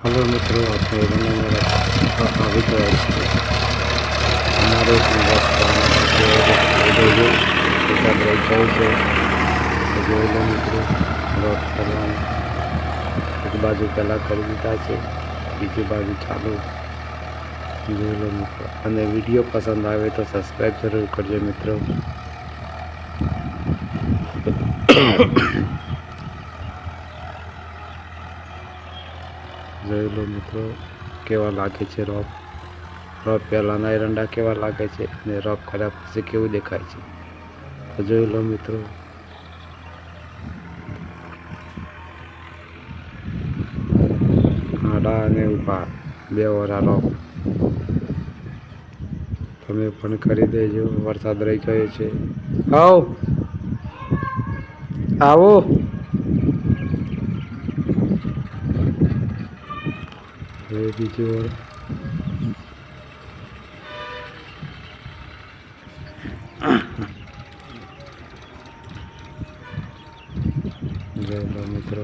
Hello मित्रों, अपने अभी तो हमारे જોઈ લો મિત્રો, રોડ કરવાનું એક બાજુ પહેલાં કરી દીધા છે, બીજી બાજુ ચાલુ. જોઈ લો મિત્રો, અને વિડીયો પસંદ આવે તો સબસ્ક્રાઈબ જરૂર કરજો મિત્રો. જોઈ લો મિત્રો કેવા લાગે છે રોપ. પહેલાંના એરંડા કેવા લાગે છે અને રોપ કર્યા પછી કેવું દેખાય છે, તો જોઈ લો મિત્રો. આડા અને ઊભા બે ઓરા રોપ તમે પણ કરી દેજો. વરસાદ રહી ગયો છે. આવો હવે બીજી ઓર. જોઈ લો મિત્રો.